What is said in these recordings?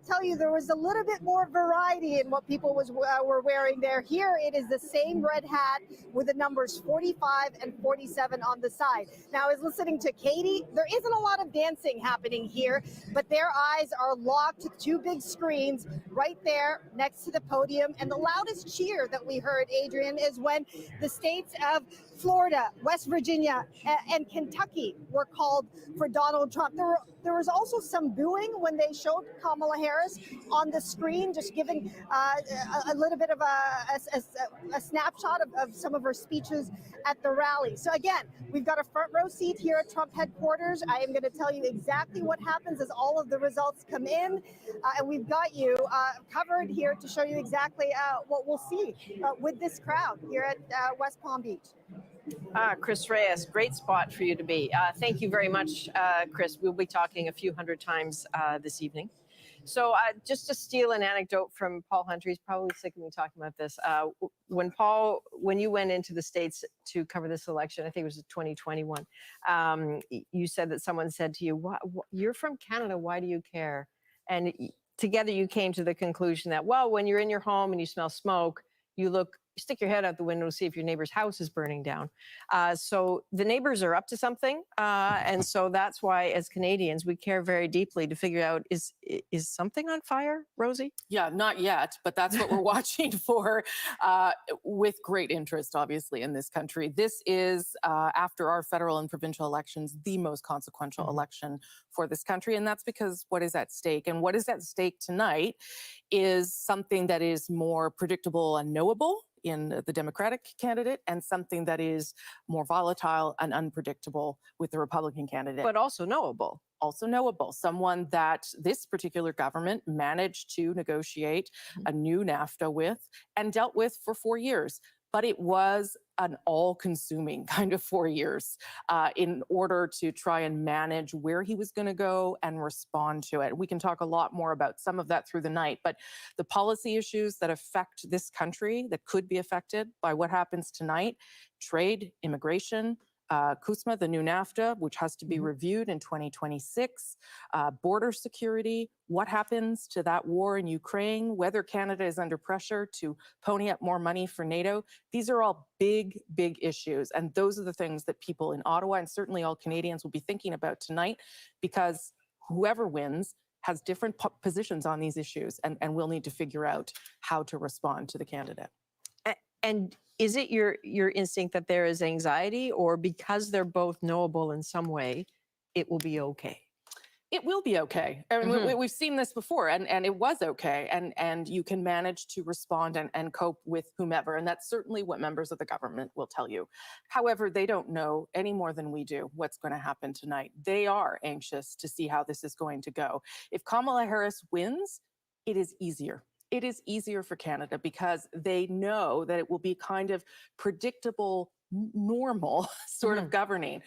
tell you there was a little bit more variety in what people were wearing there. Here it is the same red hat with the numbers 45 and 47 on the side. Now, I was listening to Katie. There isn't a lot of dancing happening here, but their eyes are locked to two big screens right there next to the podium. And the loudest cheer that we heard, Adrian, is when the states of Florida, West Virginia, and Kentucky were called for Donald Trump. There was also some booing when they showed Kamala Harris on the screen, just giving a little bit of a snapshot of some of her speeches at the rally. So again, we've got a front row seat here at Trump headquarters. I am going to tell you exactly what happens as all of the results come in, and we've got you covered here to show you exactly what we'll see with this crowd here at West Palm Beach. Chris Reyes, great spot for you to be. Thank you very much, Chris. We'll be talking a few hundred times this evening. So just to steal an anecdote from Paul Hunter, he's probably sick of me talking about this. When you went into the States to cover this election, I think it was 2021, you said that someone said to you, you're from Canada, why do you care? And together you came to the conclusion that, well, when you're in your home and you smell smoke, you stick your head out the window to see if your neighbor's house is burning down. So the neighbors are up to something. And so that's why, as Canadians, we care very deeply to figure out, is something on fire, Rosie? Yeah, not yet, but that's what we're watching for with great interest, obviously, in this country. This is, after our federal and provincial elections, the most consequential election for this country. And that's because what is at stake? And what is at stake tonight is something that is more predictable and knowable in the Democratic candidate, and something that is more volatile and unpredictable with the Republican candidate. But also knowable. Also knowable. Someone that this particular government managed to negotiate a new NAFTA with and dealt with for 4 years. But it was an all-consuming kind of 4 years in order to try and manage where he was going to go and respond to it. We can talk a lot more about some of that through the night, but the policy issues that affect this country, that could be affected by what happens tonight, trade, immigration, CUSMA, the new NAFTA, which has to be reviewed in 2026, border security, what happens to that war in Ukraine, whether Canada is under pressure to pony up more money for NATO. These are all big, big issues. And those are the things that people in Ottawa and certainly all Canadians will be thinking about tonight, because whoever wins has different positions on these issues, and we'll need to figure out how to respond to the candidate. And is it your instinct that there is anxiety, or because they're both knowable in some way, it will be okay? It will be okay. I mean, we've seen this before, and it was okay. And you can manage to respond and cope with whomever. And that's certainly what members of the government will tell you. However, they don't know any more than we do what's going to happen tonight. They are anxious to see how this is going to go. If Kamala Harris wins, it is easier. It is easier for Canada because they know that it will be kind of predictable, normal sort of governing.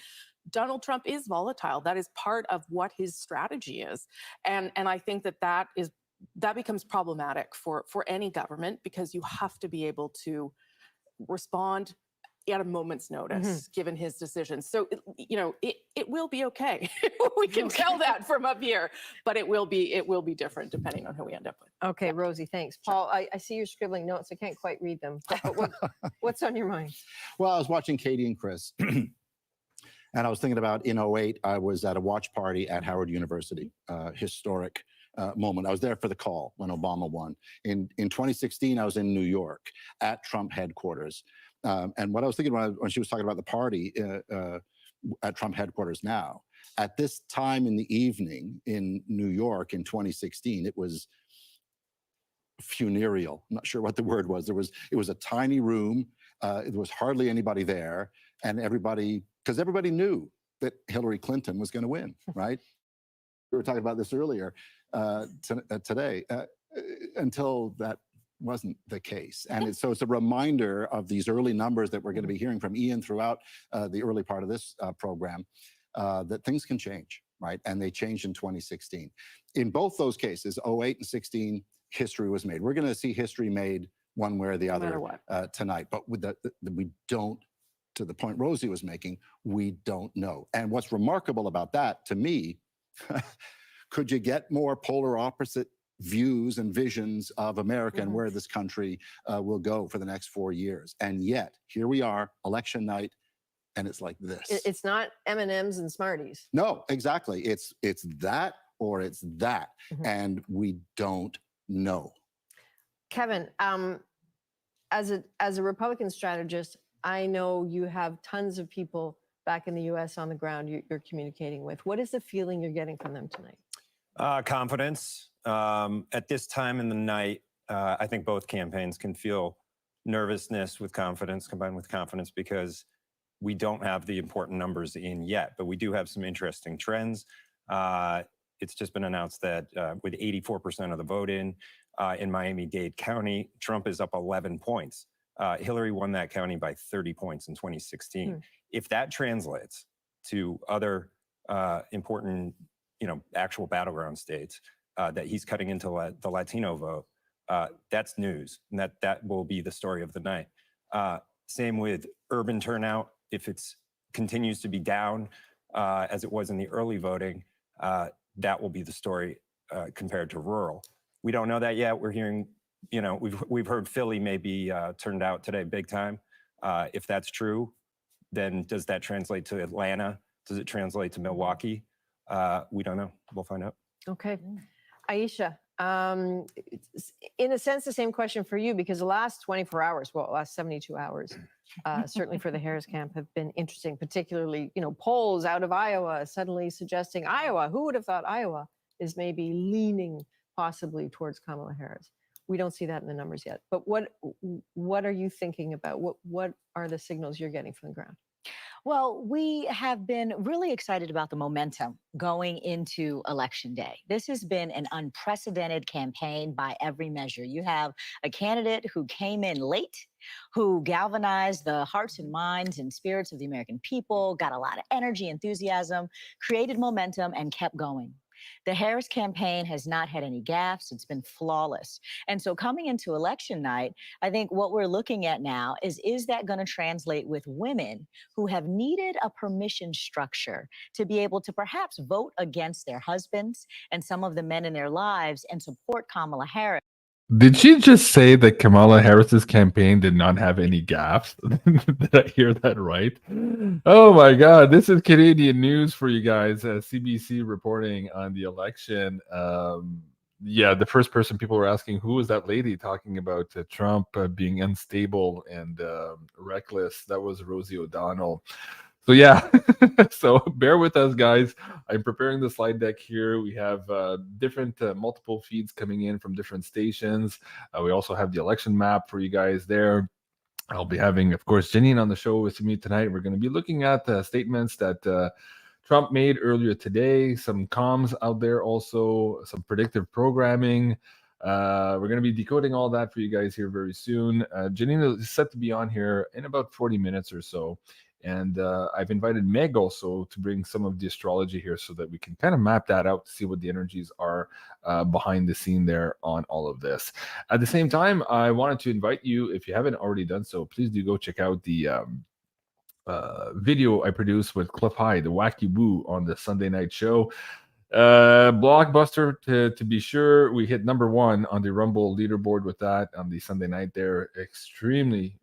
Donald Trump is volatile. That is part of what his strategy is. And I think that becomes problematic for any government, because you have to be able to respond at a moment's notice, given his decisions. So, it will be okay. We can tell that from up here, but it will be different depending on who we end up with. Okay, Rosie, thanks. Paul, I see you're scribbling notes. I can't quite read them. But what's on your mind? Well, I was watching Katie and Chris, and I was thinking about in 08, I was at a watch party at Howard University, historic moment. I was there for the call when Obama won. In 2016, I was in New York at Trump headquarters. And what I was thinking when she was talking about the party at Trump headquarters now, at this time in the evening in New York in 2016, it was funereal. I'm not sure what the word was. It was a tiny room. There was hardly anybody there, and because everybody knew that Hillary Clinton was going to win, right? We were talking about this earlier today, until that wasn't the case. And so it's a reminder of these early numbers that we're going to be hearing from Ian throughout the early part of this program, that things can change, right? And they changed in 2016. In both those cases, 08 and 16, history was made. We're going to see history made one way or the other tonight. But with we don't, to the point Rosie was making, we don't know. And what's remarkable about that, to me, could you get more polar opposite views and visions of America and where this country will go for the next 4 years. And yet, here we are, election night, and it's like this. It's not M&Ms and Smarties. No, exactly. It's that or it's that, and we don't know. Kevin, as a Republican strategist, I know you have tons of people back in the U.S. on the ground you're communicating with. What is the feeling you're getting from them tonight? Confidence. At this time in the night, I think both campaigns can feel nervousness with confidence, combined with confidence, because we don't have the important numbers in yet, but we do have some interesting trends. It's just been announced that with 84% of the vote in Miami-Dade County, Trump is up 11 points. Hillary won that county by 30 points in 2016. If that translates to other important, actual battleground states, that he's cutting into the Latino vote, that's news, and that will be the story of the night. Same with urban turnout. If it continues to be down as it was in the early voting, that will be the story compared to rural. We don't know that yet. We're hearing, we've heard Philly may be turned out today big time. If that's true, then does that translate to Atlanta? Does it translate to Milwaukee? We don't know. We'll find out. Okay. Aisha, in a sense, the same question for you, because the last 24 hours, well, last 72 hours, certainly for the Harris camp, have been interesting, particularly, polls out of Iowa suddenly suggesting Iowa. Who would have thought Iowa is maybe leaning possibly towards Kamala Harris? We don't see that in the numbers yet. But what are you thinking about? What are the signals you're getting from the ground? Well, we have been really excited about the momentum going into Election Day. This has been an unprecedented campaign by every measure. You have a candidate who came in late, who galvanized the hearts and minds and spirits of the American people, got a lot of energy, enthusiasm, created momentum, and kept going. The Harris campaign has not had any gaffes. It's been flawless. And so coming into election night, I think what we're looking at now is that going to translate with women who have needed a permission structure to be able to perhaps vote against their husbands and some of the men in their lives and support Kamala Harris? Did she just say that Kamala Harris's campaign did not have any gaffes? Did I hear that right? Oh my God, this is Canadian news for you guys. CBC reporting on the election. Yeah, the first person people were asking, who was that lady talking about Trump being unstable and reckless? That was Rosie O'Donnell. So yeah, so bear with us, guys. I'm preparing the slide deck here. We have different multiple feeds coming in from different stations. We also have the election map for you guys there. I'll be having, of course, Janine on the show with me tonight. We're going to be looking at statements that Trump made earlier today, some comms out there also, some predictive programming. We're going to be decoding all that for you guys here very soon. Janine is set to be on here in about 40 minutes or so. And I've invited Meg also to bring some of the astrology here so that we can kind of map that out to see what the energies are behind the scene there on all of this. At the same time, I wanted to invite you, if you haven't already done so, please do go check out the video I produced with Cliff High, the Wacky Woo on the Sunday night show. Blockbuster to be sure. We hit #1 on the Rumble leaderboard with that on the Sunday night there. Extremely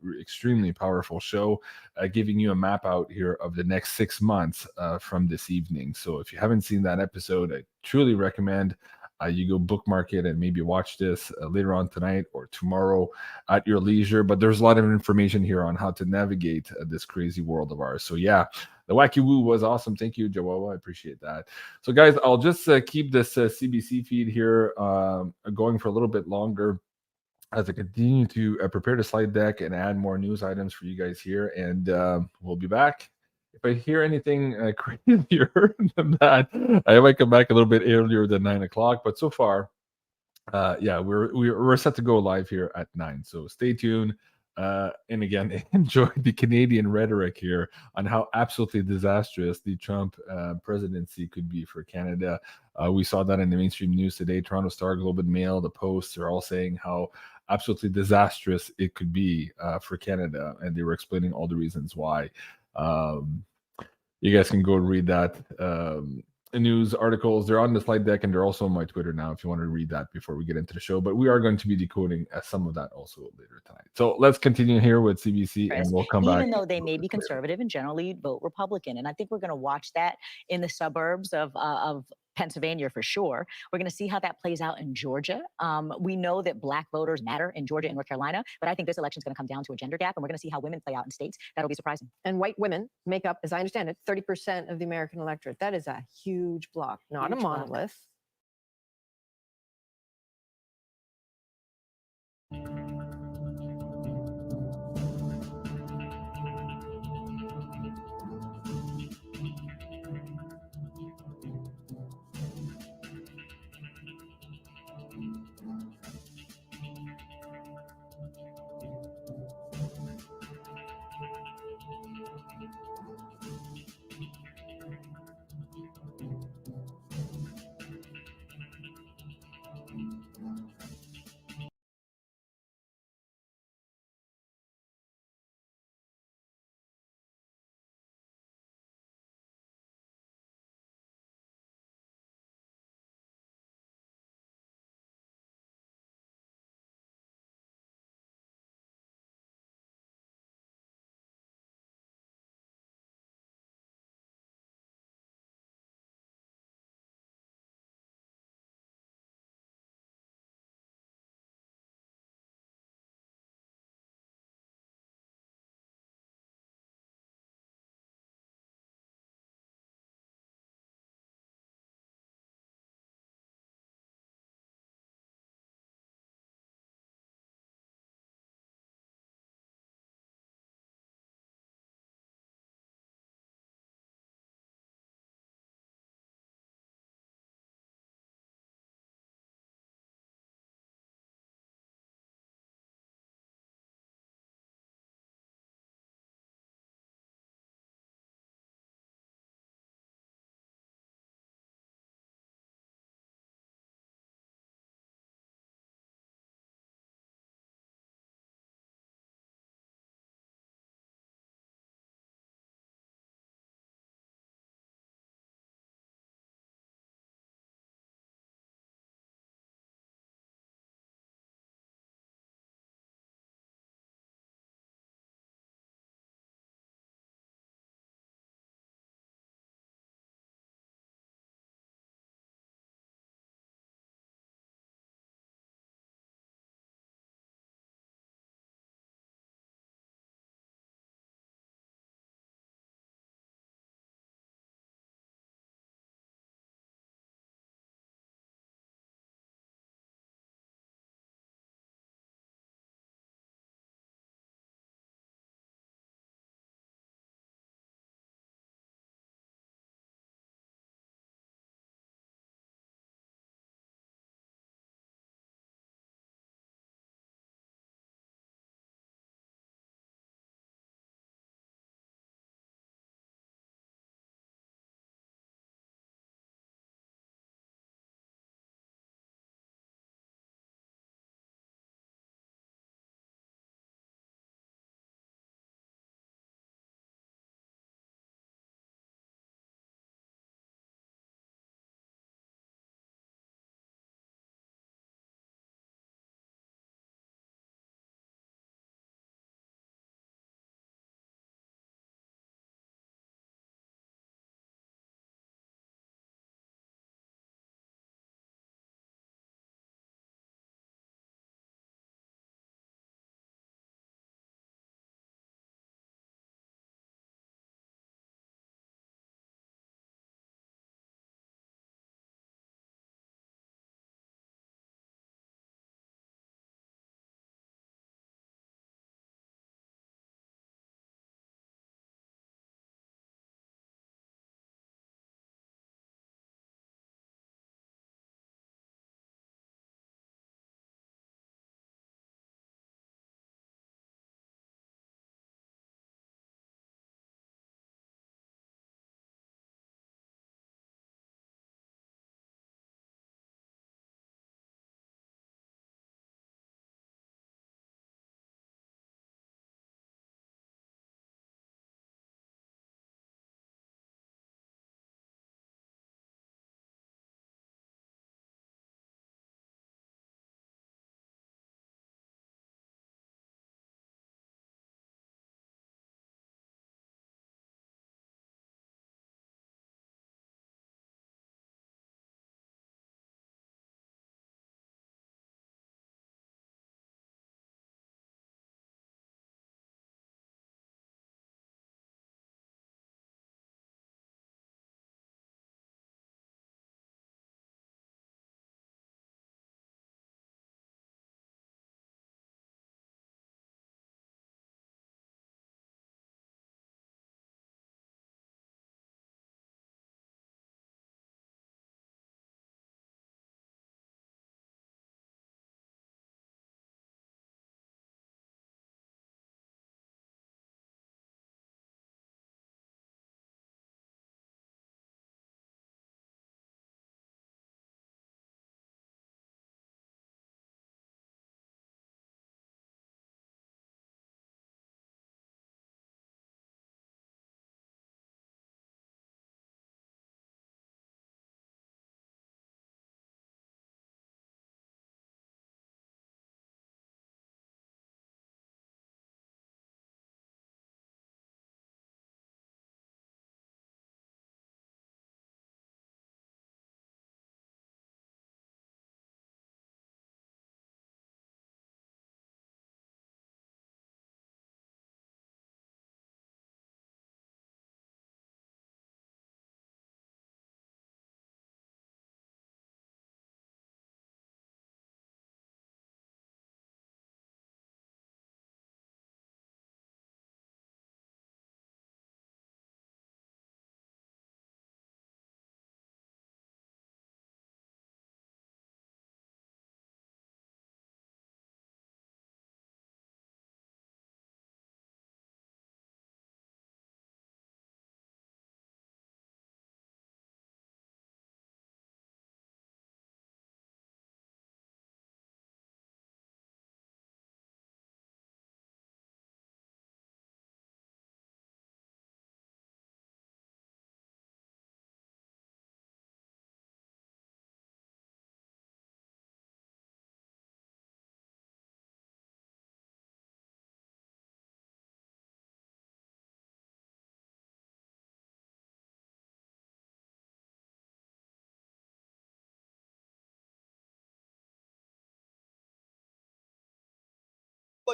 powerful show, giving you a map out here of the next 6 months from this evening. So if you haven't seen that episode, I truly recommend you go bookmark it and maybe watch this later on tonight or tomorrow at your leisure. But there's a lot of information here on how to navigate this crazy world of ours. So yeah, the Wacky Woo was awesome. Thank you, Joella. I appreciate that. So guys, I'll just keep this CBC feed here going for a little bit longer as I continue to prepare the slide deck and add more news items for you guys here. And we'll be back. If I hear anything crazier than that, I might come back a little bit earlier than 9 o'clock. But so far, yeah, we're set to go live here at 9. So stay tuned. And again, enjoy the Canadian rhetoric here on how absolutely disastrous the Trump presidency could be for Canada. We saw that in the mainstream news today. Toronto Star, Globe and Mail, the Post are all saying how absolutely disastrous it could be for Canada. And they were explaining all the reasons why. You guys can go read that news articles. They're on the slide deck, and they're also on my Twitter now if you want to read that before we get into the show. But we are going to be decoding some of that also later tonight. So let's continue here with CBC, and we'll come back. Even though they may be conservative and generally vote Republican. And I think we're going to watch that in the suburbs of Pennsylvania for sure. We're going to see how that plays out in Georgia. We know that Black voters matter in Georgia and North Carolina, but I think this election is going to come down to a gender gap, and we're going to see how women play out in states. That'll be surprising. And white women make up, as I understand it, 30% of the American electorate. That is a huge block, not Huge a block. monolith.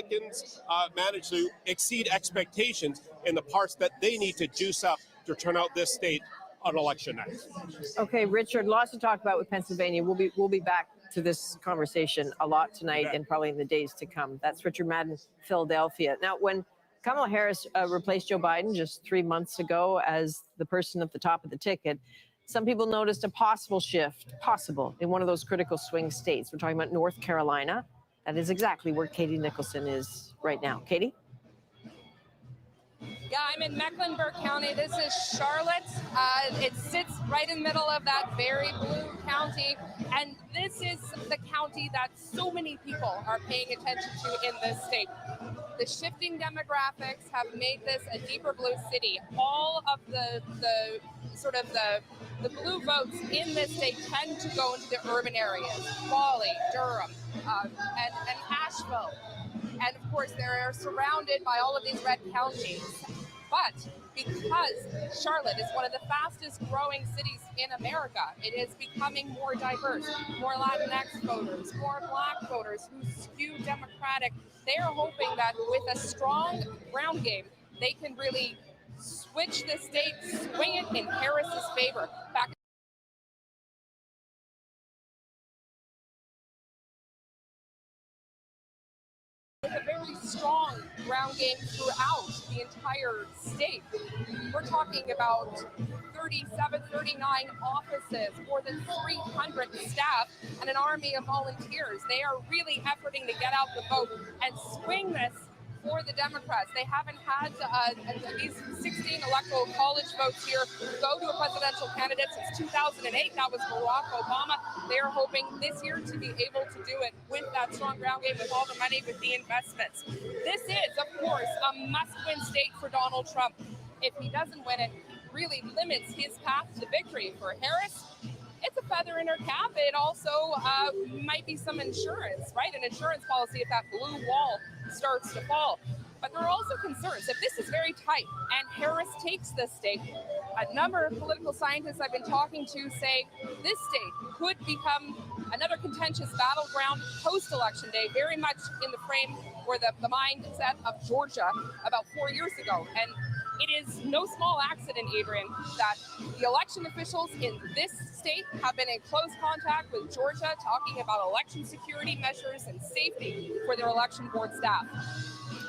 Republicans managed to exceed expectations in the parts that they need to juice up to turn out this state on election night. Okay, Richard, lots to talk about with Pennsylvania. We'll be back to this conversation a lot tonight and probably in the days to come. That's Richard Madden, Philadelphia. Now, when Kamala Harris replaced Joe Biden just 3 months ago as the person at the top of the ticket, some people noticed a possible shift, in one of those critical swing states. We're talking about North Carolina. That is exactly where Katie Nicholson is right now. Katie? Yeah, I'm in Mecklenburg County. This is Charlotte. It sits right in the middle of that very blue county. And this is the county that so many people are paying attention to in this state. The shifting demographics have made this a deeper blue city. All of the blue votes in this state tend to go into the urban areas, Raleigh, Durham, and Asheville. And of course, they're surrounded by all of these red counties. But because Charlotte is one of the fastest growing cities in America, it is becoming more diverse, more Latinx voters, more Black voters who skew Democratic. They are hoping that with a strong ground game, they can really switch the state, swing it in Harris's favor. Back with a very strong ground game throughout the entire state. We're talking about 37, 39 offices, more than 300 staff, and an army of volunteers. They are really efforting to get out the vote and swing this for the Democrats. They haven't had these 16 electoral college votes here go to a presidential candidate since 2008. That was Barack Obama. They are hoping this year to be able to do it with that strong ground game, with all the money, with the investments. This is, of course, a must-win state for Donald Trump. If he doesn't win it, really limits his path to victory. For Harris, it's a feather in her cap. It also might be some insurance, right? An insurance policy if that blue wall starts to fall. But there are also concerns. If this is very tight and Harris takes this state, a number of political scientists I've been talking to say this state could become another contentious battleground post-election day, very much in the frame or the mindset of Georgia about 4 years ago. And it is no small accident, Adrian, that the election officials in this state have been in close contact with Georgia, talking about election security measures and safety for their election board staff.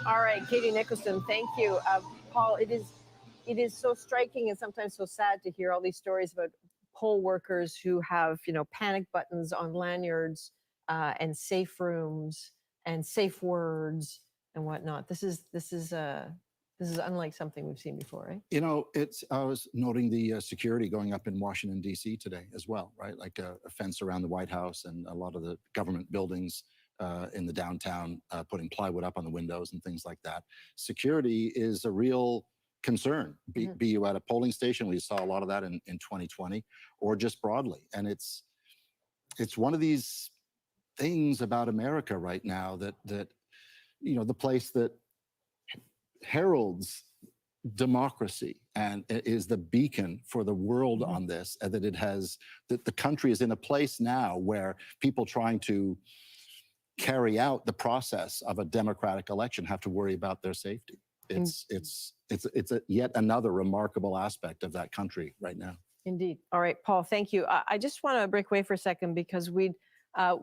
All right, Katie Nicholson, thank you. Paul, it is so striking and sometimes so sad to hear all these stories about poll workers who have, panic buttons on lanyards and safe rooms and safe words and whatnot. This is unlike something we've seen before, right? I was noting the security going up in Washington, D.C. today as well, right? Like a fence around the White House and a lot of the government buildings in the downtown, putting plywood up on the windows and things like that. Security is a real concern, be you at a polling station, we saw a lot of that in 2020, or just broadly. And it's one of these things about America right now that the place that heralds democracy and is the beacon for the world on this, and that the country is in a place now where people trying to carry out the process of a democratic election have to worry about their safety. It's yet another remarkable aspect of that country right now. Indeed. All right, Paul, thank you. I just want to break away for a second because we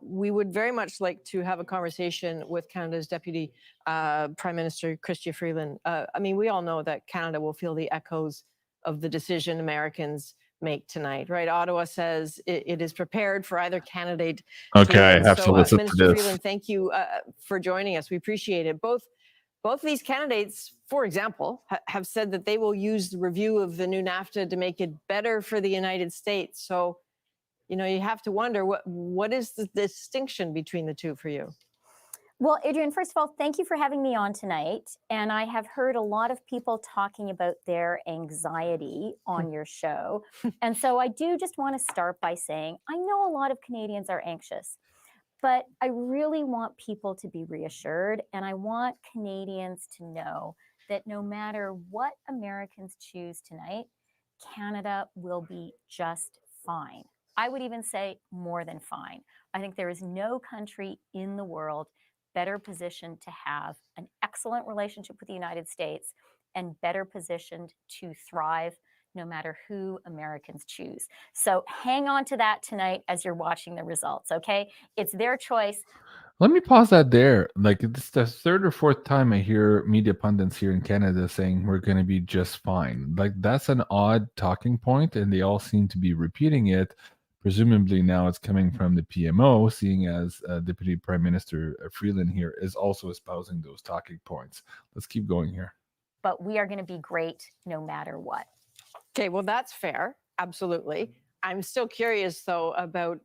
would very much like to have a conversation with Canada's Deputy Prime Minister, Chrystia Freeland. We all know that Canada will feel the echoes of the decision Americans make tonight, right? Ottawa says it is prepared for either candidate. Okay, I have to listen to Minister this. Freeland, thank you for joining us. We appreciate it. Both of these candidates, for example, have said that they will use the review of the new NAFTA to make it better for the United States. So, you have to wonder what is the distinction between the two for you? Well, Adrian, first of all, thank you for having me on tonight. And I have heard a lot of people talking about their anxiety on your show. And so I do just want to start by saying, I know a lot of Canadians are anxious, but I really want people to be reassured. And I want Canadians to know that no matter what Americans choose tonight, Canada will be just fine. I would even say more than fine. I think there is no country in the world better positioned to have an excellent relationship with the United States and better positioned to thrive no matter who Americans choose. So hang on to that tonight as you're watching the results, okay? It's their choice. Let me pause that there. Like, it's the third or fourth time I hear media pundits here in Canada saying we're going to be just fine. Like, that's an odd talking point, and they all seem to be repeating it. Presumably now it's coming from the PMO, seeing as Deputy Prime Minister Freeland here is also espousing those talking points. Let's keep going here. But we are going to be great no matter what. Okay, well, that's fair. Absolutely. I'm still curious, though, about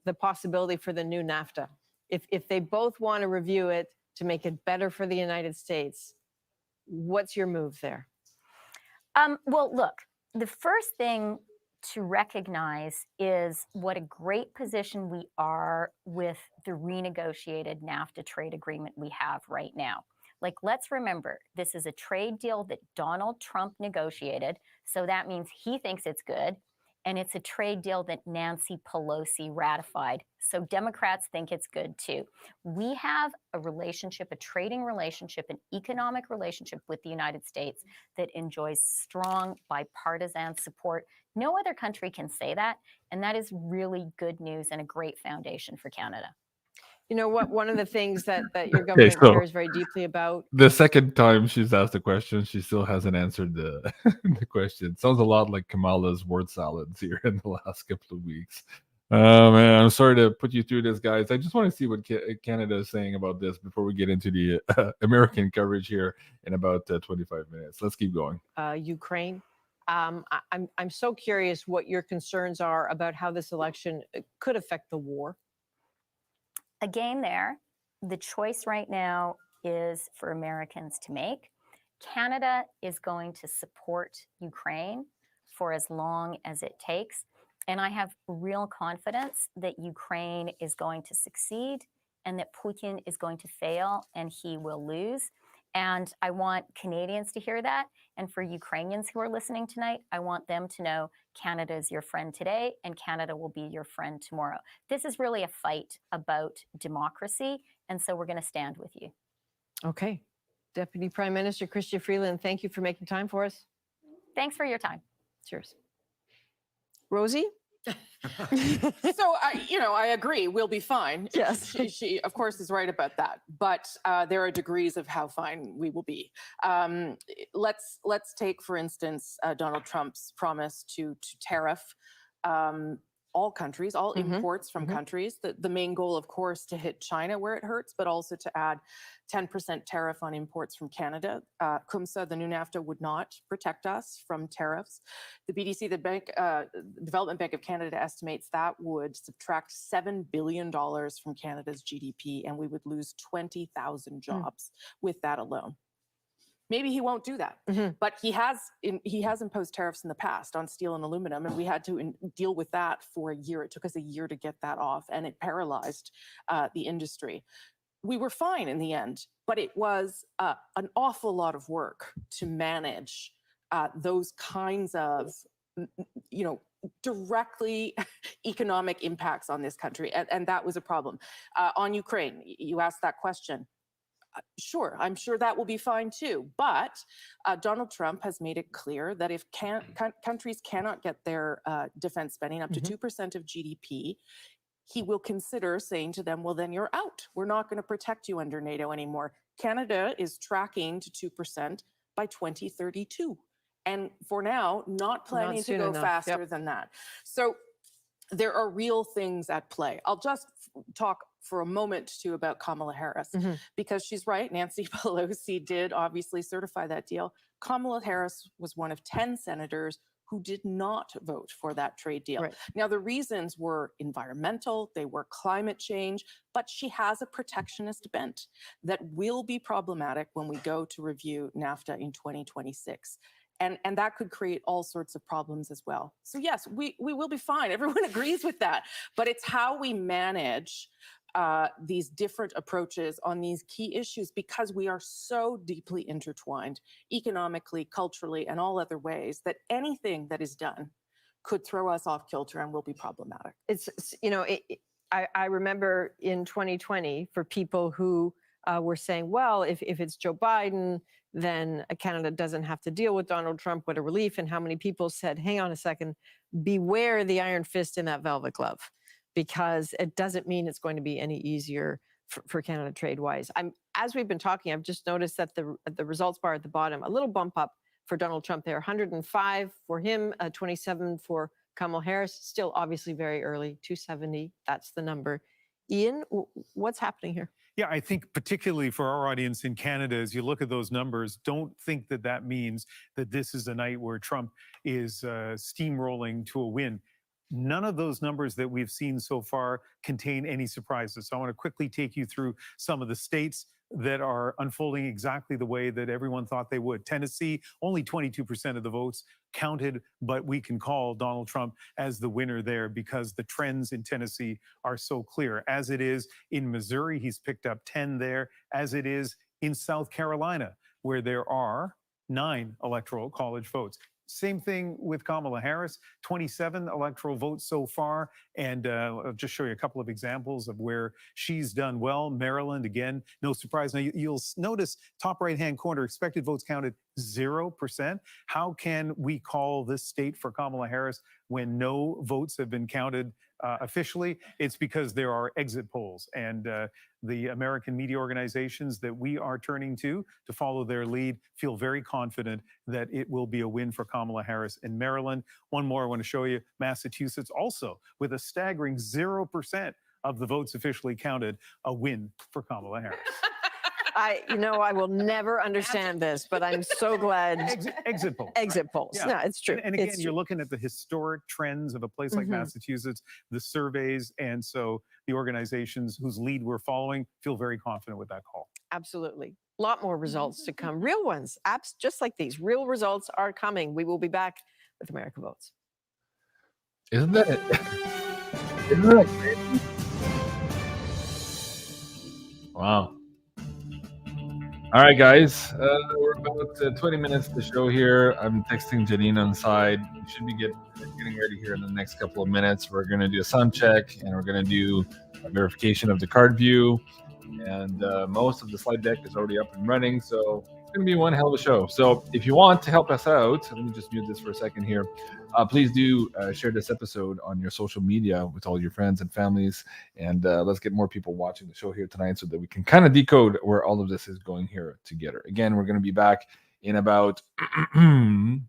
the possibility for the new NAFTA. If they both want to review it to make it better for the United States, what's your move there? Well, look, the first thing to recognize is what a great position we are with the renegotiated NAFTA trade agreement we have right now. Like, let's remember, this is a trade deal that Donald Trump negotiated, so that means he thinks it's good. And it's a trade deal that Nancy Pelosi ratified. So Democrats think it's good too. We have a relationship, a trading relationship, an economic relationship with the United States that enjoys strong bipartisan support. No other country can say that. And that is really good news and a great foundation for Canada. You know what? One of the things that your government cares very deeply about. The second time she's asked the question, she still hasn't answered the, the question. Sounds a lot like Kamala's word salads here in the last couple of weeks. Man, I'm sorry to put you through this, guys. I just want to see what Canada is saying about this before we get into the American coverage here in about 25 minutes. Let's keep going. Ukraine. I'm so curious what your concerns are about how this election could affect the war. Again, the choice right now is for Americans to make. Canada is going to support Ukraine for as long as it takes. And I have real confidence that Ukraine is going to succeed and that Putin is going to fail and he will lose. And I want Canadians to hear that. And for Ukrainians who are listening tonight, I want them to know Canada is your friend today and Canada will be your friend tomorrow. This is really a fight about democracy. And so we're going to stand with you. Okay. Deputy Prime Minister Chrystia Freeland, thank you for making time for us. Thanks for your time. Cheers. Rosie? So I agree. We'll be fine. Yes. She of course is right about that. But there are degrees of how fine we will be. Let's take, for instance, Donald Trump's promise to tariff all countries, all imports from countries. The main goal, of course, to hit China where it hurts, but also to add 10% tariff on imports from Canada. CUMSA, the new NAFTA, would not protect us from tariffs. The BDC, the Development Bank of Canada, estimates that would subtract $7 billion from Canada's GDP, and we would lose 20,000 jobs with that alone. Maybe he won't do that, but he has imposed tariffs in the past on steel and aluminum, and we had to deal with that for a year. It took us a year to get that off, and it paralyzed the industry. We were fine in the end, but it was an awful lot of work to manage those kinds of, directly economic impacts on this country, and that was a problem. On Ukraine, you asked that question. Sure, I'm sure that will be fine too. But Donald Trump has made it clear that if countries cannot get their defense spending up to 2% of GDP, he will consider saying to them, well, then you're out. We're not going to protect you under NATO anymore. Canada is tracking to 2% by 2032. And for now, not planning to go faster than that. So there are real things at play. I'll just talk for a moment too about Kamala Harris, because she's right. Nancy Pelosi did obviously certify that deal. Kamala Harris was one of 10 senators who did not vote for that trade deal. Right. Now, the reasons were environmental, they were climate change, but she has a protectionist bent that will be problematic when we go to review NAFTA in 2026. And that could create all sorts of problems as well. So yes, we will be fine. Everyone agrees with that. But it's how we manage these different approaches on these key issues, because we are so deeply intertwined economically, culturally, and all other ways that anything that is done could throw us off kilter and will be problematic. It's, I remember in 2020, for people who were saying, well, if it's Joe Biden, then Canada doesn't have to deal with Donald Trump. What a relief. And how many people said, hang on a second, beware the iron fist in that velvet glove, because it doesn't mean it's going to be any easier for Canada trade-wise. As we've been talking, I've just noticed that the results bar at the bottom, a little bump up for Donald Trump there, 105 for him, 27 for Kamala Harris. Still obviously very early, 270, that's the number. Ian, what's happening here? Yeah, I think particularly for our audience in Canada, as you look at those numbers, don't think that that means that this is a night where Trump is steamrolling to a win. None of those numbers that we've seen so far contain any surprises. So I want to quickly take you through some of the states that are unfolding exactly the way that everyone thought they would. Tennessee, only 22% of the votes counted, but we can call Donald Trump as the winner there because the trends in Tennessee are so clear. As it is in Missouri, he's picked up 10 there, as it is in South Carolina, where there are 9 electoral college votes. Same thing with Kamala Harris, 27 electoral votes so far. And I'll just show you a couple of examples of where she's done well. Maryland, again, no surprise. Now, you'll notice top right-hand corner, expected votes counted 0%. How can we call this state for Kamala Harris when no votes have been counted officially? It's because there are exit polls, and the American media organizations that we are turning to follow their lead feel very confident that it will be a win for Kamala Harris in Maryland. One more I want to show you, Massachusetts, also with a staggering 0% of the votes officially counted, a win for Kamala Harris. I will never understand this, but I'm so glad. Exit polls. Exit polls. Yeah. No, it's true. And again, It's you're true. looking at the historic trends of a place like Massachusetts, the surveys, and so the organizations whose lead we're following feel very confident with that call. Absolutely. A lot more results to come. Real ones. Apps just like these. Real results are coming. We will be back with America Votes. Isn't that crazy? Wow. All right, guys. We're about 20 minutes to show here. I'm texting Janine on the side. We should be getting ready here in the next couple of minutes. We're going to do a sound check, and we're going to do a verification of the card view. And most of the slide deck is already up and running, so it's going to be one hell of a show. So if you want to help us out, let me just mute this for a second here. Please do share this episode on your social media with all your friends and families, and let's get more people watching the show here tonight so that we can kind of decode where all of this is going here together. Again, we're going to be back in about 20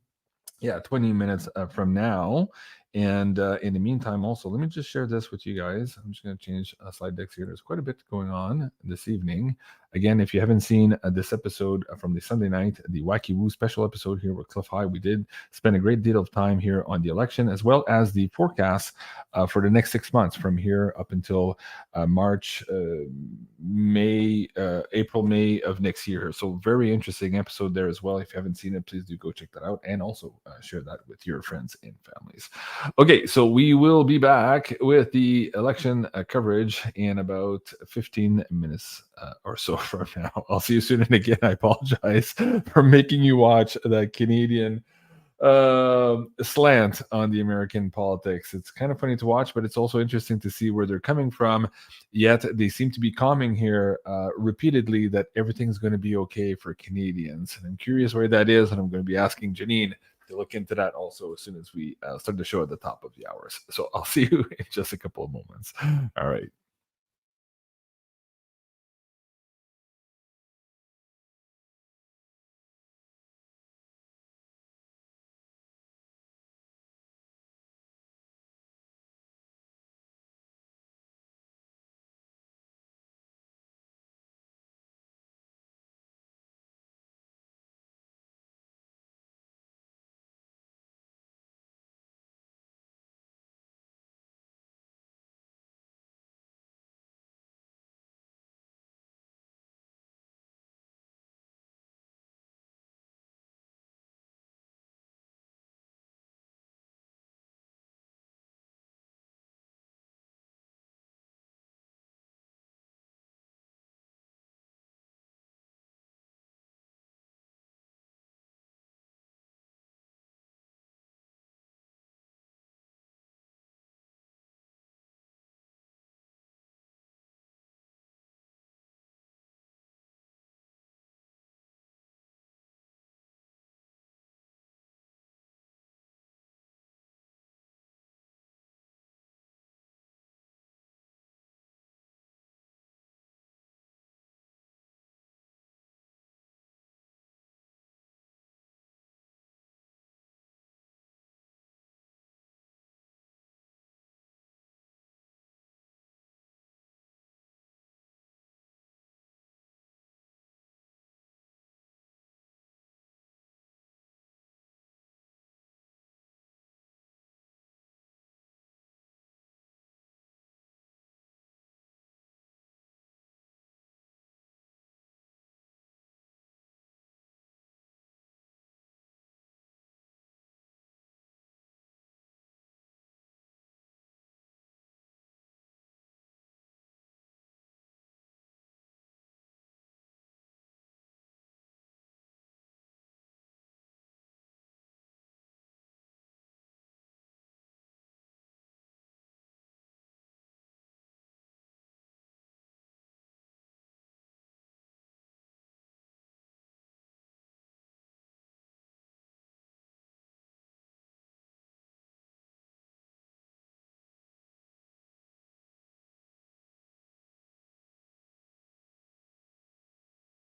minutes from now. And in the meantime, also, let me just share this with you guys. I'm just going to change slide decks here. There's quite a bit going on this evening. Again, if you haven't seen this episode from the Sunday night, the Wacky Woo special episode here with Cliff High, we did spend a great deal of time here on the election, as well as the forecast for the next 6 months from here up until March, May, April, May of next year. So very interesting episode there as well. If you haven't seen it, please do go check that out, and also share that with your friends and families. Okay, so we will be back with the election coverage in about 15 minutes or so from now. I'll see you soon. And again, I apologize for making you watch that Canadian slant on the American politics. It's kind of funny to watch, but it's also interesting to see where they're coming from. Yet they seem to be calming here repeatedly that everything's going to be okay for Canadians. And I'm curious where that is, and I'm going to be asking Janine to look into that also as soon as we start the show at the top of the hours. So I'll see you in just a couple of moments. All right.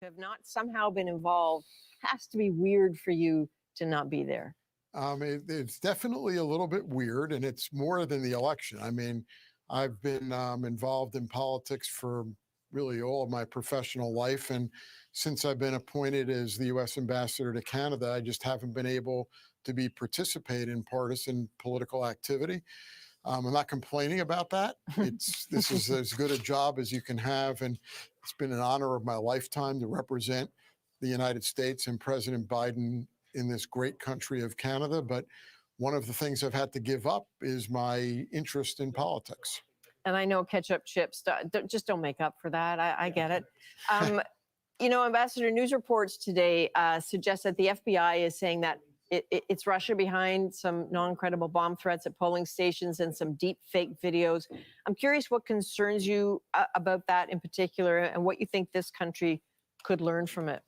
have not somehow been involved, has to be weird for you to not be there. It's definitely a little bit weird, and it's more than the election. I mean, I've been involved in politics for really all of my professional life, and since I've been appointed as the U.S. ambassador to Canada, I just haven't been able to participate in partisan political activity. I'm not complaining about that. This is as good a job as you can have, and it's been an honor of my lifetime to represent the United States and President Biden in this great country of Canada. But one of the things I've had to give up is my interest in politics. And I know ketchup chips, just don't make up for that. I get it. You know, Ambassador, news reports today suggest that the FBI is saying that it's Russia behind some non-credible bomb threats at polling stations and some deep fake videos. I'm curious what concerns you about that in particular, and what you think this country could learn from it.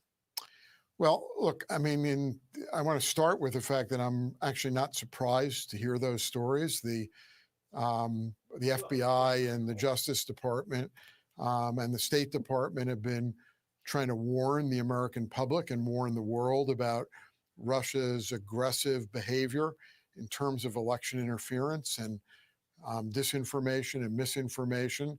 Well, look, I mean, I want to start with the fact that I'm actually not surprised to hear those stories. The FBI and the Justice Department and the State Department have been trying to warn the American public and warn the world about Russia's aggressive behavior in terms of election interference and disinformation and misinformation.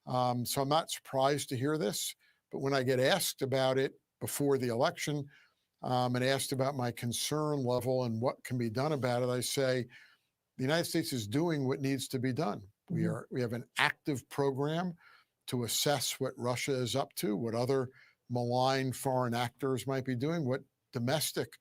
So I'm not surprised to hear this, but when I get asked about it before the election and asked about my concern level and what can be done about it, I say the United States is doing what needs to be done. We have an active program to assess what Russia is up to, what other malign foreign actors might be doing, what domestic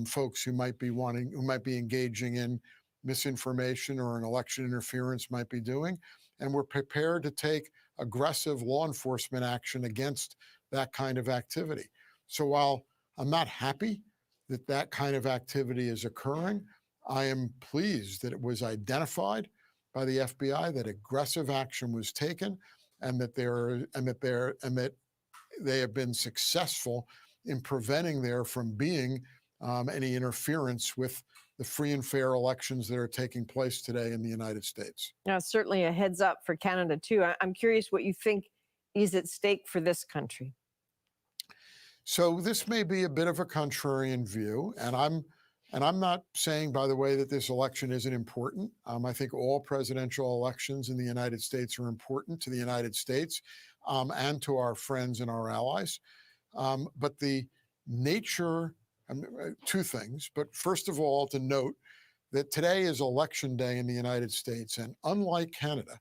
folks who might be engaging in misinformation or an election interference might be doing. And we're prepared to take aggressive law enforcement action against that kind of activity. So while I'm not happy that that kind of activity is occurring, I am pleased that it was identified by the FBI, that aggressive action was taken, and that they have been successful in preventing there from being any interference with the free and fair elections that are taking place today in the United States. Now, certainly a heads up for Canada too. I'm curious what you think is at stake for this country. So this may be a bit of a contrarian view, and I'm not saying, by the way, that this election isn't important. I think all presidential elections in the United States are important to the United States and to our friends and our allies. But the nature, two things, but first of all, to note that today is election day in the United States, and unlike Canada,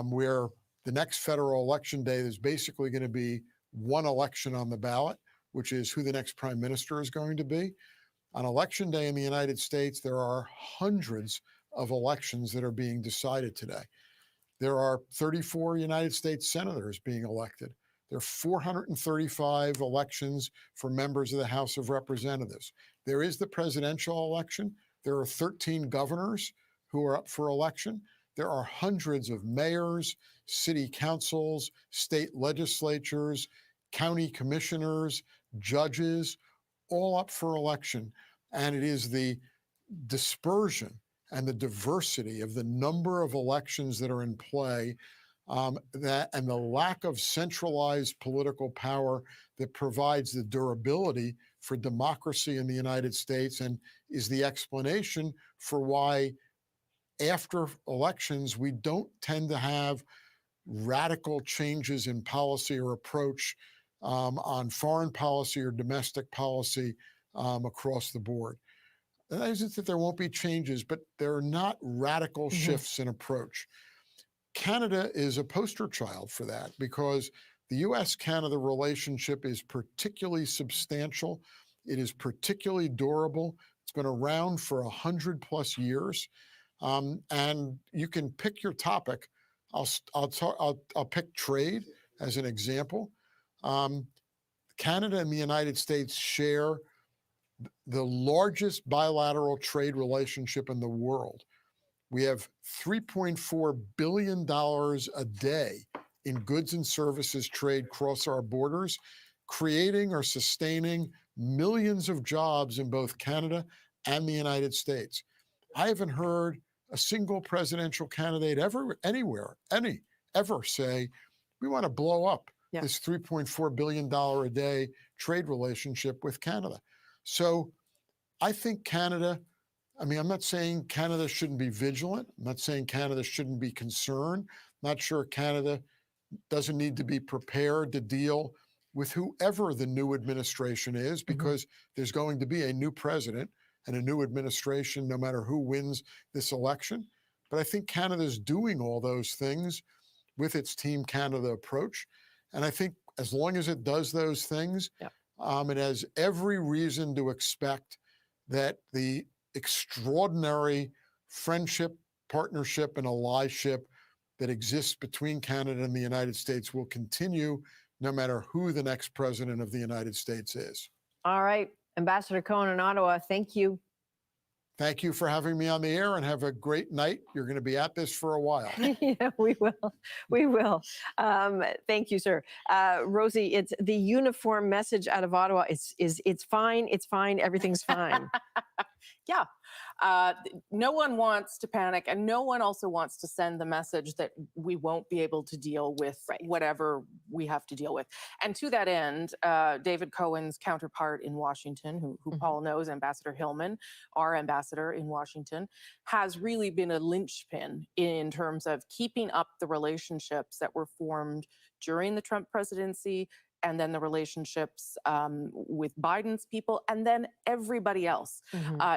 where the next federal election day is basically going to be one election on the ballot, which is who the next prime minister is going to be. On election day in the United States, there are hundreds of elections that are being decided today. There are 34 United States senators being elected. There are 435 elections for members of the House of Representatives. There is the presidential election. There are 13 governors who are up for election. There are hundreds of mayors, city councils, state legislatures, county commissioners, judges, all up for election. And it is the dispersion and the diversity of the number of elections that are in play and the lack of centralized political power that provides the durability for democracy in the United States, and is the explanation for why after elections we don't tend to have radical changes in policy or approach on foreign policy or domestic policy across the board. That isn't that there won't be changes, but there are not radical shifts in approach. Canada is a poster child for that, because the U.S.-Canada relationship is particularly substantial. It is particularly durable. It's been around for 100+ years. And you can pick your topic. I'll pick trade as an example. Canada and the United States share the largest bilateral trade relationship in the world. We have $3.4 billion a day in goods and services trade across our borders, creating or sustaining millions of jobs in both Canada and the United States. I haven't heard a single presidential candidate ever say, we want to blow up Yeah. this $3.4 billion a day trade relationship with Canada. So I think Canada, I mean, I'm not saying Canada shouldn't be vigilant. I'm not saying Canada shouldn't be concerned. I'm not sure Canada doesn't need to be prepared to deal with whoever the new administration is, because there's going to be a new president and a new administration no matter who wins this election. But I think Canada's doing all those things with its Team Canada approach. And I think as long as it does those things, it has every reason to expect that the extraordinary friendship, partnership, and allyship that exists between Canada and the United States will continue no matter who the next president of the United States is. All right, Ambassador Cohen in Ottawa, thank you. Thank you for having me on the air, and have a great night. You're going to be at this for a while. Yeah, we will. We will. Thank you, sir. Rosie, it's the uniform message out of Ottawa. It's fine. It's fine. Everything's fine. Yeah. No one wants to panic, and no one also wants to send the message that we won't be able to deal with whatever we have to deal with. And to that end, David Cohen's counterpart in Washington, who Paul knows, Ambassador Hillman, our ambassador in Washington, has really been a linchpin in terms of keeping up the relationships that were formed during the Trump presidency, and then the relationships with Biden's people, and then everybody else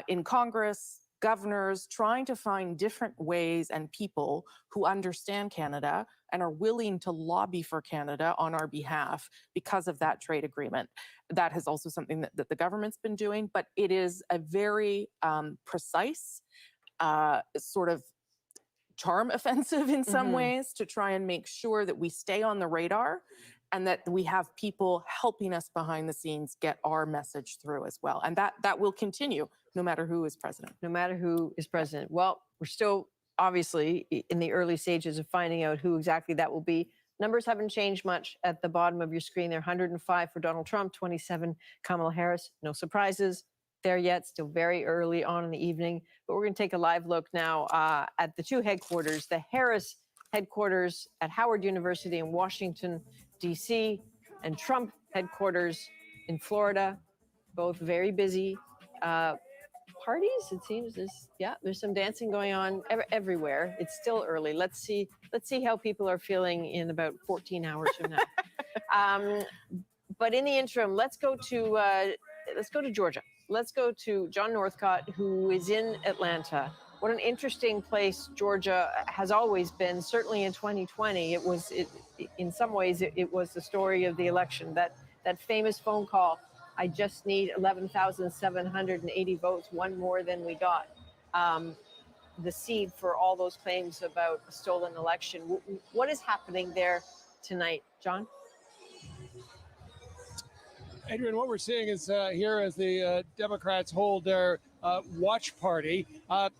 in Congress, governors, trying to find different ways and people who understand Canada and are willing to lobby for Canada on our behalf because of that trade agreement. That is also something that the government's been doing, but it is a very precise sort of charm offensive in some ways to try and make sure that we stay on the radar and that we have people helping us behind the scenes get our message through as well. And that will continue no matter who is president. No matter who is president. Well, we're still obviously in the early stages of finding out who exactly that will be. Numbers haven't changed much at the bottom of your screen. They're 105 for Donald Trump, 27 Kamala Harris. No surprises there yet, still very early on in the evening. But we're going to take a live look now at the two headquarters, the Harris headquarters at Howard University in Washington, D.C., and Trump headquarters in Florida, both very busy. Parties, it seems. There's some dancing going on everywhere. It's still early. Let's see how people are feeling in about 14 hours from now. But in the interim, let's go to Georgia. Let's go to John Northcott, who is in Atlanta. What an interesting place Georgia has always been. Certainly in 2020, in some ways it was the story of the election. That famous phone call, I just need 11,780 votes, one more than we got. The seed for all those claims about a stolen election. What is happening there tonight, John? Adrian, what we're seeing is here as the Democrats hold their watch party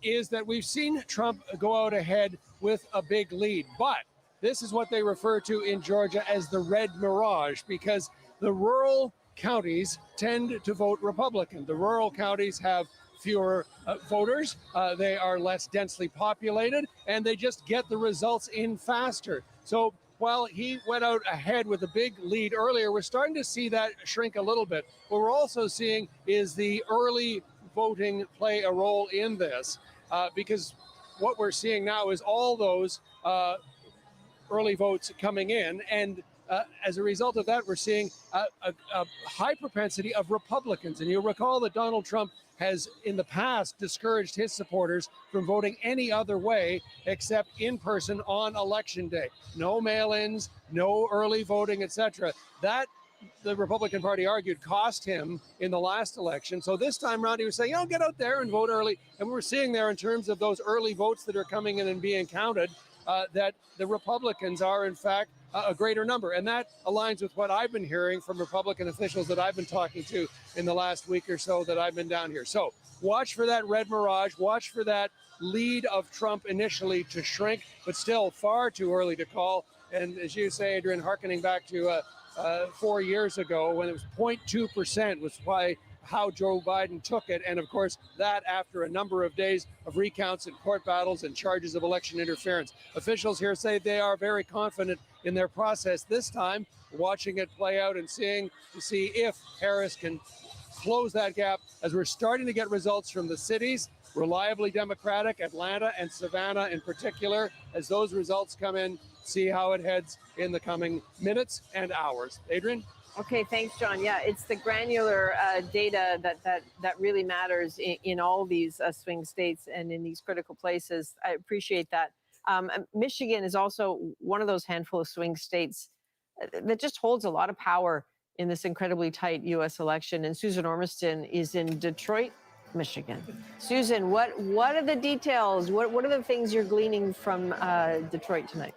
is that we've seen Trump go out ahead with a big lead. But this is what they refer to in Georgia as the red mirage, because the rural counties tend to vote Republican. The rural counties have fewer voters. They are less densely populated, and they just get the results in faster. So while he went out ahead with a big lead earlier, we're starting to see that shrink a little bit. What we're also seeing is the early voting play a role in this, because what we're seeing now is all those early votes coming in, and as a result of that, we're seeing a high propensity of Republicans. And you'll recall that Donald Trump has in the past discouraged his supporters from voting any other way except in person on election day. No mail-ins, no early voting, etc. That, the Republican Party argued, cost him in the last election. So this time around, he was saying, get out there and vote early. And we're seeing there in terms of those early votes that are coming in and being counted, that the Republicans are, in fact, a greater number. And that aligns with what I've been hearing from Republican officials that I've been talking to in the last week or so that I've been down here. So watch for that red mirage, watch for that lead of Trump initially to shrink, but still far too early to call. And as you say, Adrian, hearkening back to 4 years ago when it was 0.2% was how Joe Biden took it. And of course, that after a number of days of recounts and court battles and charges of election interference. Officials here say they are very confident in their process this time, watching it play out and seeing to see if Harris can close that gap as we're starting to get results from the cities, reliably Democratic, Atlanta and Savannah in particular. As those results come in, see how it heads in the coming minutes and hours. Adrian? Okay, thanks, John. Yeah, it's the granular data that really matters in all these swing states and in these critical places. I appreciate that. Michigan is also one of those handful of swing states that just holds a lot of power in this incredibly tight U.S. election. And Susan Ormiston is in Detroit, Michigan. Susan, what are the details? What are the things you're gleaning from Detroit tonight?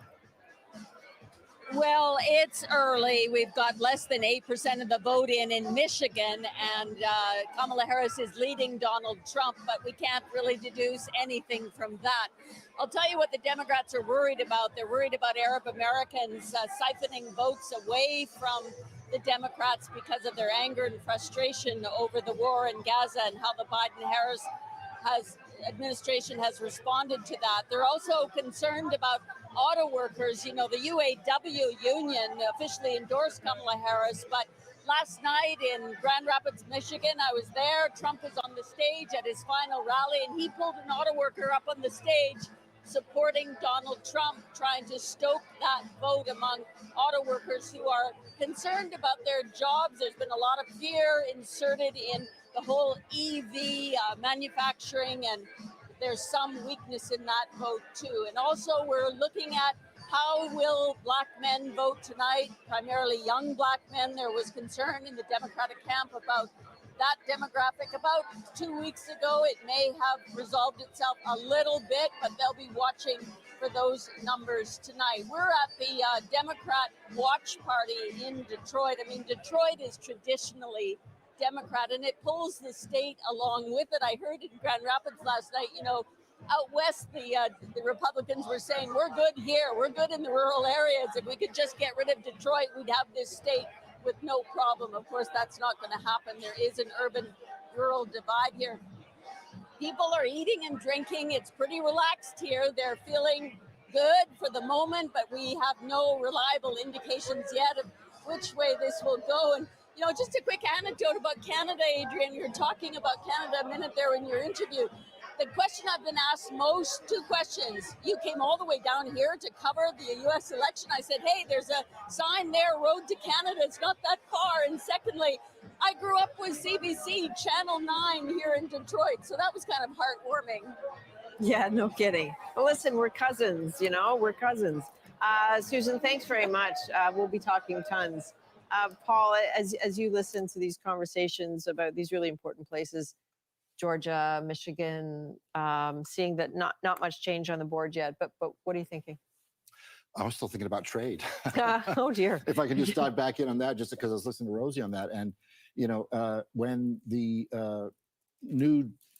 Well, it's early. We've got less than 8% of the vote in Michigan, and Kamala Harris is leading Donald Trump, but we can't really deduce anything from that. I'll tell you what the Democrats are worried about. They're worried about Arab Americans siphoning votes away from the Democrats because of their anger and frustration over the war in Gaza and how the Biden-Harris administration has responded to that. They're also concerned about auto workers. You know, the UAW union officially endorsed Kamala Harris, but last night in Grand Rapids, Michigan, I was there. Trump was on the stage at his final rally, and he pulled an auto worker up on the stage supporting Donald Trump, trying to stoke that vote among auto workers who are concerned about their jobs. There's been a lot of fear inserted in the whole EV manufacturing, and there's some weakness in that vote too. And also we're looking at how will black men vote tonight, primarily young black men. There was concern in the Democratic camp about that demographic. About 2 weeks ago, it may have resolved itself a little bit, but they'll be watching for those numbers tonight. We're at the Democrat watch party in Detroit. I mean, Detroit is traditionally Democrat, and it pulls the state along with it. I heard in Grand Rapids last night, you know, out west, the Republicans were saying, we're good here, we're good in the rural areas. If we could just get rid of Detroit, we'd have this state with no problem. Of course, that's not going to happen. There is an urban-rural divide here. People are eating and drinking. It's pretty relaxed here. They're feeling good for the moment, but we have no reliable indications yet of which way this will go. And you know, just a quick anecdote about Canada, Adrian. You were talking about Canada a minute there in your interview. The question I've been asked most, two questions. You came all the way down here to cover the U.S. election. I said, hey, there's a sign there, Road to Canada. It's not that far. And secondly, I grew up with CBC Channel 9 here in Detroit. So that was kind of heartwarming. Yeah, no kidding. Well, listen, we're cousins, you know, we're cousins. Susan, thanks very much. We'll be talking tons. Paul, as you listen to these conversations about these really important places, Georgia, Michigan, seeing that not much change on the board yet, but what are you thinking? I was still thinking about trade. Oh dear. If I can just dive back in on that, just because I was listening to Rosie on that, and you know, when the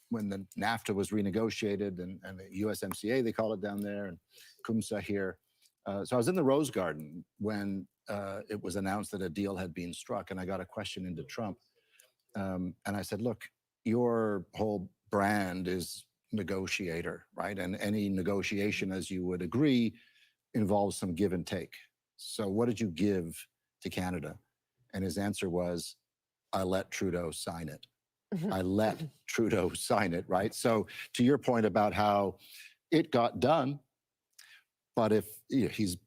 NAFTA was renegotiated and the USMCA, they call it down there, and CUMSA here. So I was in the Rose Garden when it was announced that a deal had been struck, and I got a question into Trump, and I said, look, your whole brand is negotiator, right? And any negotiation, as you would agree, involves some give and take. So what did you give to Canada? And his answer was, I let Trudeau sign it. I let Trudeau sign it, right? So to your point about how it got done, but if he's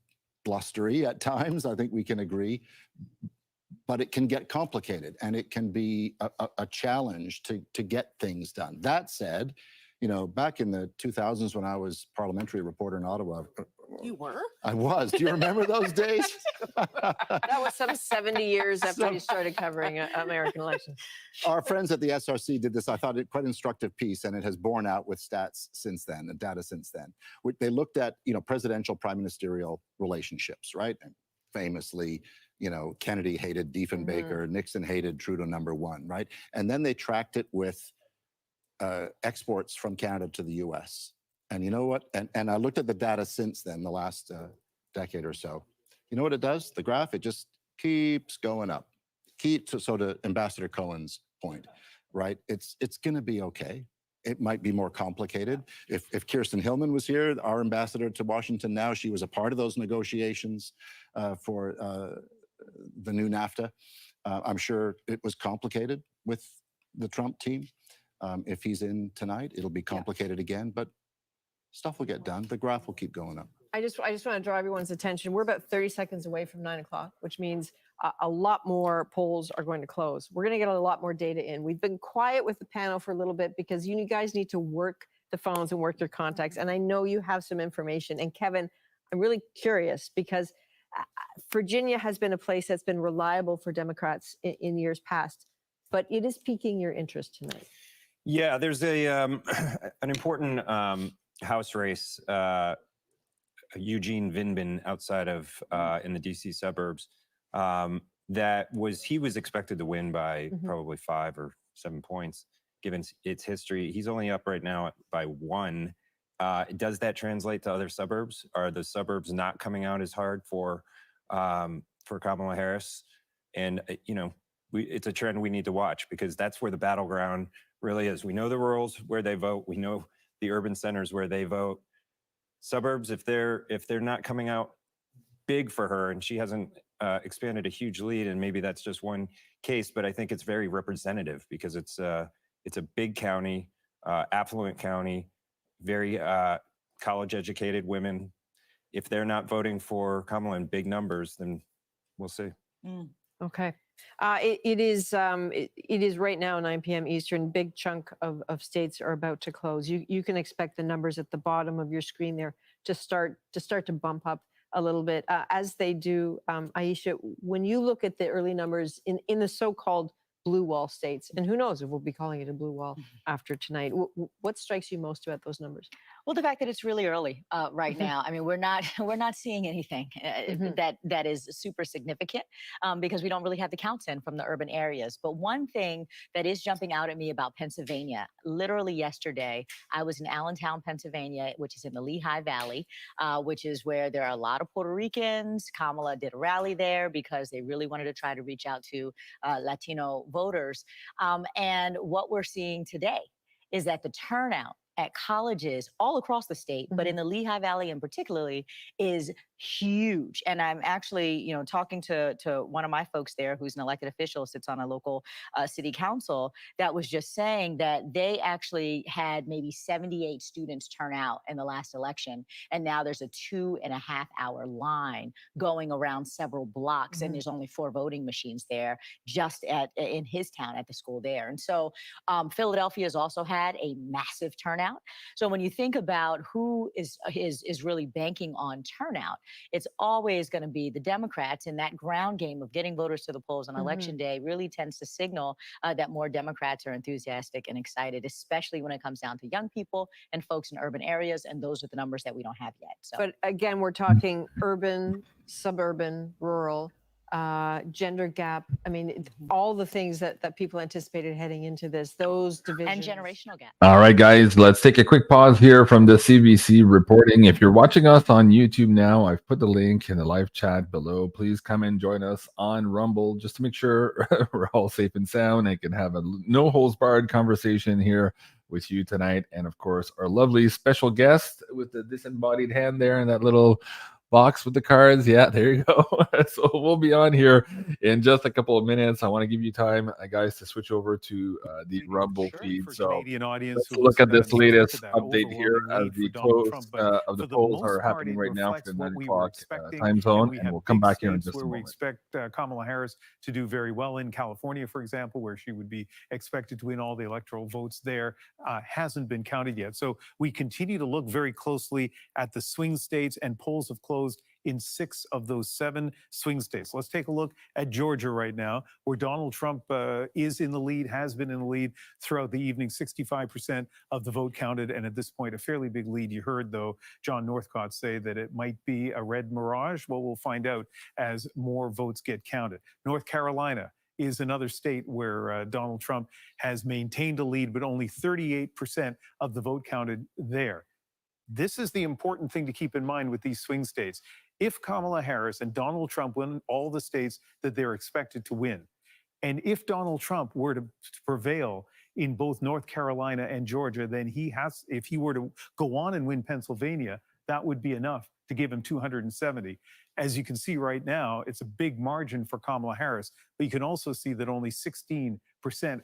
blustery at times, I think we can agree, but it can get complicated and it can be a challenge to get things done. That said, you know, back in the 2000s when I was parliamentary reporter in Ottawa. You were? I was. Do you remember those days? That was some 70 years after you started covering American elections. Our friends at the SRC did this, I thought, quite instructive piece, and it has borne out with stats since then, and data since then. They looked at, you know, presidential prime ministerial relationships, right? And famously, you know, Kennedy hated Diefenbaker, Nixon hated Trudeau #1, right? And then they tracked it with exports from Canada to the US. And you know what? And I looked at the data since then, the last decade or so. You know what it does? The graph, it just keeps going up. So to Ambassador Cohen's point, right? It's going to be okay. It might be more complicated. If Kirsten Hillman was here, our ambassador to Washington now, she was a part of those negotiations for the new NAFTA. I'm sure it was complicated with the Trump team. If he's in tonight, it'll be complicated again, but stuff will get done. The graph will keep going up. I just want to draw everyone's attention. We're about 30 seconds away from 9 o'clock, which means a lot more polls are going to close. We're going to get a lot more data in. We've been quiet with the panel for a little bit because you guys need to work the phones and work your contacts. And I know you have some information. And Kevin, I'm really curious because Virginia has been a place that's been reliable for Democrats in years past, but it is piquing your interest tonight. Yeah, there's a an important House race. Eugene Vinbin outside of in the DC suburbs he was expected to win by probably 5 or 7 points given its history. He's only up right now by 1. Does that translate to other suburbs? Are the suburbs not coming out as hard for Kamala Harris? And it's a trend we need to watch because that's where the battleground really is. We know the rurals where they vote. We know the urban centers where they vote. Suburbs, if they're not coming out big for her, and she hasn't expanded a huge lead, and maybe that's just one case, but I think it's very representative because it's a big county, affluent county, very college-educated women. If they're not voting for Kamala in big numbers, then we'll see. Okay. It is right now 9 p.m. Eastern. Big chunk of states are about to close. You can expect the numbers at the bottom of your screen there to start to bump up a little bit as they do. Aisha, when you look at the early numbers in the so-called blue wall states, and who knows if we'll be calling it a blue wall after tonight, what strikes you most about those numbers? Well, the fact that it's really early right now. I mean, we're not seeing anything that is super significant because we don't really have the counts in from the urban areas. But one thing that is jumping out at me about Pennsylvania, literally yesterday, I was in Allentown, Pennsylvania, which is in the Lehigh Valley, which is where there are a lot of Puerto Ricans. Kamala did a rally there because they really wanted to try to reach out to Latino voters. And what we're seeing today is that the turnout at colleges all across the state, but in the Lehigh Valley in particularly, is huge. And I'm actually, talking to one of my folks there who's an elected official, sits on a local city council, that was just saying that they actually had maybe 78 students turn out in the last election. And now there's a 2.5-hour line going around several blocks. And there's only 4 voting machines there just in his town at the school there. And so Philadelphia has also had a massive turnout. So when you think about who is really banking on turnout, it's always going to be the Democrats, and that ground game of getting voters to the polls on election day really tends to signal that more Democrats are enthusiastic and excited, especially when it comes down to young people and folks in urban areas. And those are the numbers that we don't have yet. So. But again, we're talking urban, suburban, rural, gender gap. I mean, all the things that people anticipated heading into this, those divisions. And generational gap. All right, guys, let's take a quick pause here from the CBC reporting. If you're watching us on YouTube now, I've put the link in the live chat below. Please come and join us on Rumble just to make sure we're all safe and sound and can have a no holds barred conversation here with you tonight. And of course, our lovely special guest with the disembodied hand there and that little box with the cards. Yeah, there you go. So we'll be on here in just a couple of minutes. I want to give you time, guys, to switch over to the Rumble feed. So Canadian audience, let's look at this latest update here as the close of the polls are happening right now for the 9 o'clock time zone, and we'll come back here in just a moment. We expect Kamala Harris to do very well in California, for example, where she would be expected to win all the electoral votes there, hasn't been counted yet. So we continue to look very closely at the swing states, and polls have closed in 6 of those 7 swing states. Let's take a look at Georgia right now, where Donald Trump is in the lead, has been in the lead throughout the evening, 65% of the vote counted, and at this point, a fairly big lead. You heard, though, John Northcott say that it might be a red mirage. Well, we'll find out as more votes get counted. North Carolina is another state where Donald Trump has maintained a lead, but only 38% of the vote counted there. This is the important thing to keep in mind with these swing states. If Kamala Harris and Donald Trump win all the states that they're expected to win, and if Donald Trump were to prevail in both North Carolina and Georgia, then if he were to go on and win Pennsylvania, that would be enough to give him 270. As you can see right now, it's a big margin for Kamala Harris, but you can also see that only 16%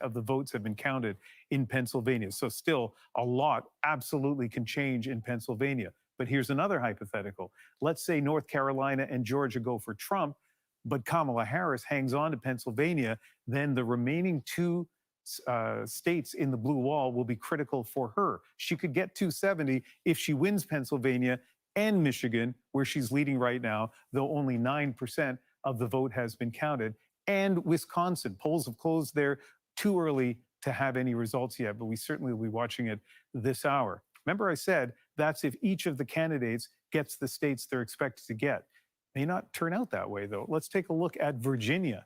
of the votes have been counted in Pennsylvania. So still a lot absolutely can change in Pennsylvania. But here's another hypothetical. Let's say North Carolina and Georgia go for Trump, but Kamala Harris hangs on to Pennsylvania, then the remaining two states in the blue wall will be critical for her. She could get 270 if she wins Pennsylvania and Michigan, where she's leading right now, though only 9% of the vote has been counted, and Wisconsin. Polls have closed there. Too early to have any results yet, but we certainly will be watching it this hour. Remember I said that's if each of the candidates gets the states they're expected to get. May not turn out that way, though. Let's take a look at Virginia.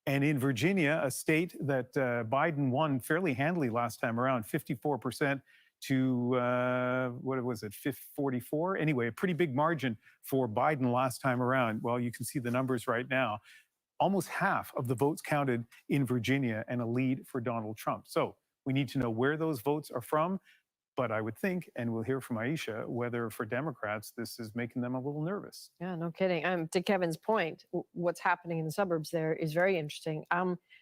And in Virginia, a state that Biden won fairly handily last time around, 54% to, what was it, 44? Anyway, a pretty big margin for Biden last time around. Well, you can see the numbers right now. Almost half of the votes counted in Virginia and a lead for Donald Trump. So we need to know where those votes are from. But I would think, and we'll hear from Aisha, whether for Democrats, this is making them a little nervous. Yeah, no kidding. To Kevin's point, what's happening in the suburbs there is very interesting.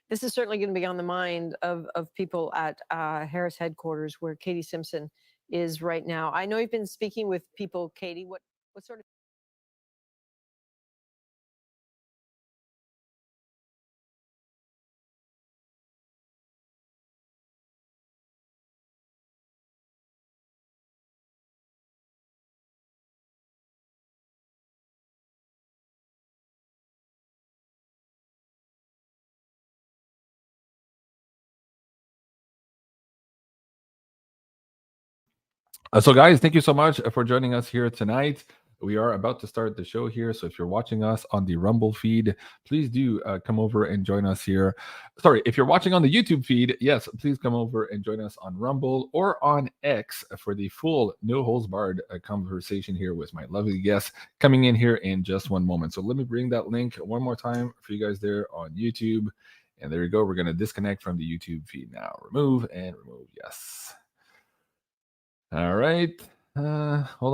This is certainly going to be on the mind of people at Harris headquarters, where Katie Simpson is right now. I know you've been speaking with people, Katie. What sort of So guys, thank you so much for joining us here tonight. We are about to start the show here, so if you're watching us on the Rumble feed, please do come over and join us here. Sorry, if you're watching on the YouTube feed, yes, please come over and join us on Rumble or on X for the full no holds barred conversation here with my lovely guests coming in here in just one moment. So let me bring that link one more time for you guys there on YouTube. And there you go. We're going to disconnect from the YouTube feed now. Remove and remove. Yes. All right. Hold on.